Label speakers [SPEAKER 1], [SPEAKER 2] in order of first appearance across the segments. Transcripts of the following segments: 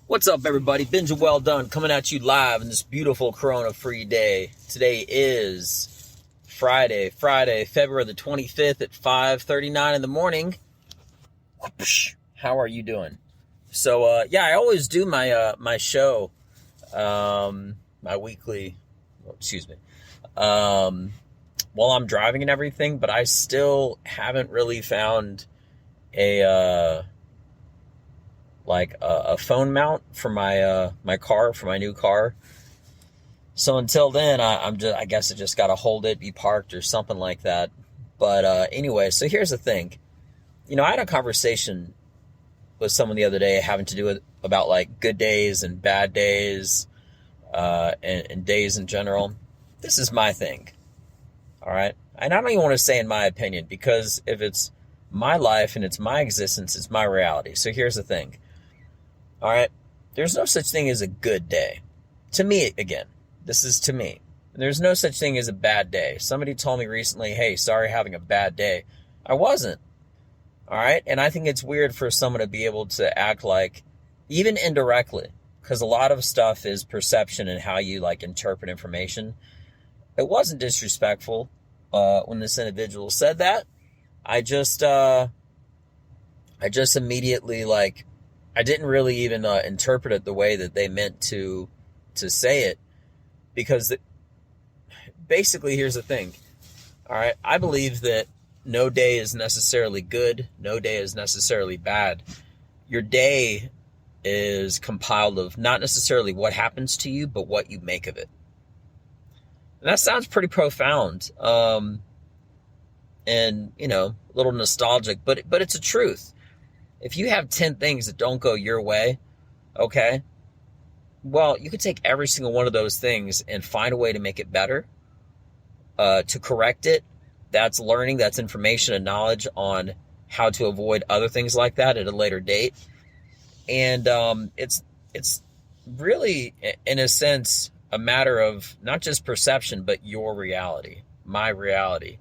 [SPEAKER 1] What's up, everybody? Benja Welldone coming at you live in this beautiful Corona-free day. Today is Friday, February the 25th at 5:39 in the morning. How are you doing? So, I always do my show, my weekly, while I'm driving and everything, but I still haven't really found a phone mount for my car, for my new car. So until then, I guess I just gotta hold it, be parked or something like that. But anyway, so here's the thing. I had a conversation with someone the other day having to do with about like good days and bad days, and days in general. This is my thing. All right. And I don't even want to say in my opinion, because if it's my life and it's my existence, it's my reality. So here's the thing. All right. There's no such thing as a good day. To me, again, this is to me. There's no such thing as a bad day. Somebody told me recently, hey, sorry, having a bad day. I wasn't. All right. And I think it's weird for someone to be able to act like, even indirectly, because a lot of stuff is perception and how you like interpret information. It wasn't disrespectful when this individual said that. I just immediately I didn't really even interpret it the way that they meant to say it, because basically here's the thing. All right, I believe that no day is necessarily good, no day is necessarily bad. Your day is compiled of not necessarily what happens to you, but what you make of it. And that sounds pretty profound, and a little nostalgic, but it's a truth. If you have 10 things that don't go your way, okay, well, you could take every single one of those things and find a way to make it better, to correct it. That's learning, that's information and knowledge on how to avoid other things like that at a later date. And it's really, in a sense, a matter of not just perception, but your reality, my reality.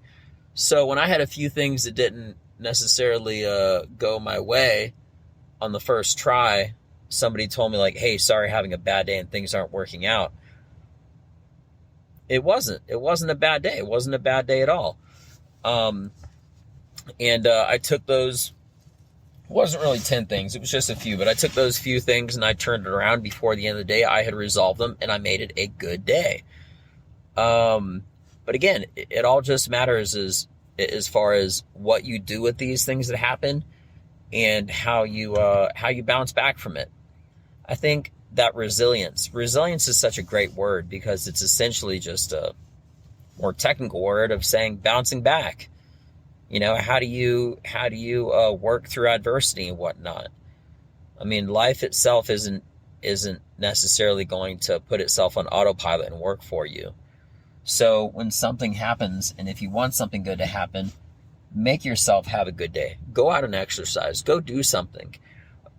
[SPEAKER 1] So when I had a few things that didn't necessarily go my way on the first try, somebody told me like, hey, sorry, having a bad day and things aren't working out. It wasn't a bad day. It wasn't a bad day at all. I took those, it wasn't really 10 things, it was just a few, but I took those few things and I turned it around. Before the end of the day, I had resolved them and I made it a good day. But again, it all just matters as far as what you do with these things that happen and how you bounce back from it. I think that resilience is such a great word, because it's essentially just a more technical word of saying bouncing back. How do you work through adversity and whatnot? I mean, life itself isn't necessarily going to put itself on autopilot and work for you. So when something happens, and if you want something good to happen, make yourself have a good day. Go out and exercise. Go do something.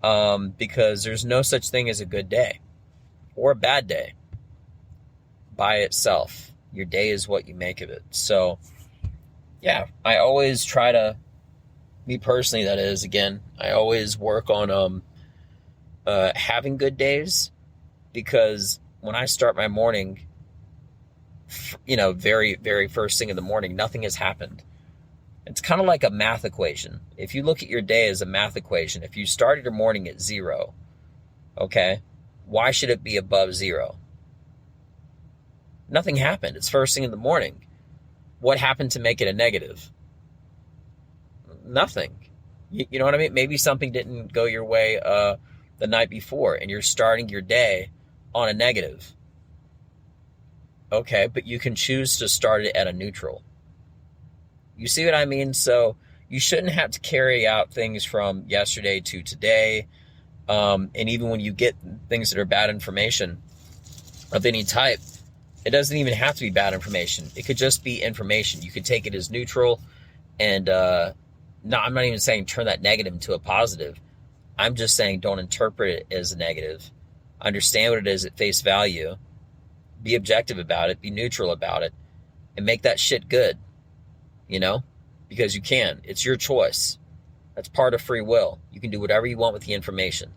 [SPEAKER 1] Because there's no such thing as a good day or a bad day by itself. Your day is what you make of it. So, yeah, I always try to, me personally, that is, again, I always work on having good days, because when I start my morning, very, very first thing in the morning, nothing has happened. It's kind of like a math equation. If you look at your day as a math equation, if you started your morning at 0, okay, why should it be above 0? Nothing happened. It's first thing in the morning. What happened to make it a negative? Nothing. You know what I mean? Maybe something didn't go your way the night before, and you're starting your day on a negative. Okay, but you can choose to start it at a neutral. You see what I mean? So you shouldn't have to carry out things from yesterday to today. And even when you get things that are bad information of any type, it doesn't even have to be bad information. It could just be information. You could take it as neutral, and I'm not even saying turn that negative into a positive. I'm just saying don't interpret it as a negative. Understand what it is at face value. Be objective about it. Be neutral about it. And make that shit good. Because you can. It's your choice. That's part of free will. You can do whatever you want with the information.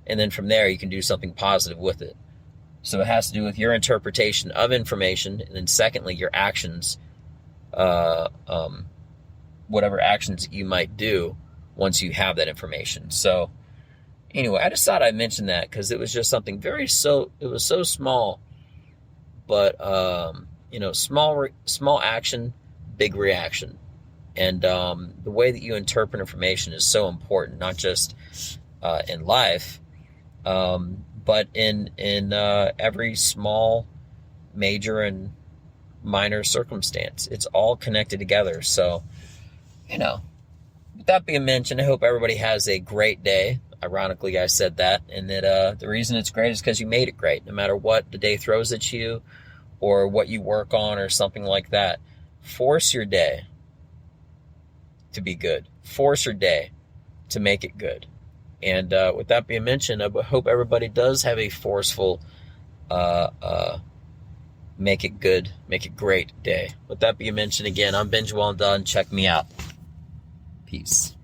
[SPEAKER 1] And then from there, you can do something positive with it. So it has to do with your interpretation of information. And then secondly, your actions, whatever actions you might do once you have that information. So anyway, I just thought I'd mention that because it was just something it was so small, but, small action, big reaction. And the way that you interpret information is so important, not just in life, but in every small, major, and minor circumstance. It's all connected together. So, with that being mentioned, I hope everybody has a great day. Ironically, I said that, and that the reason it's great is because you made it great. No matter what the day throws at you or what you work on or something like that, force your day to be good. Force your day to make it good. And with that being mentioned, I hope everybody does have a forceful, make it good, make it great day. With that being mentioned, again, I'm Benja Welldone. Check me out. Peace.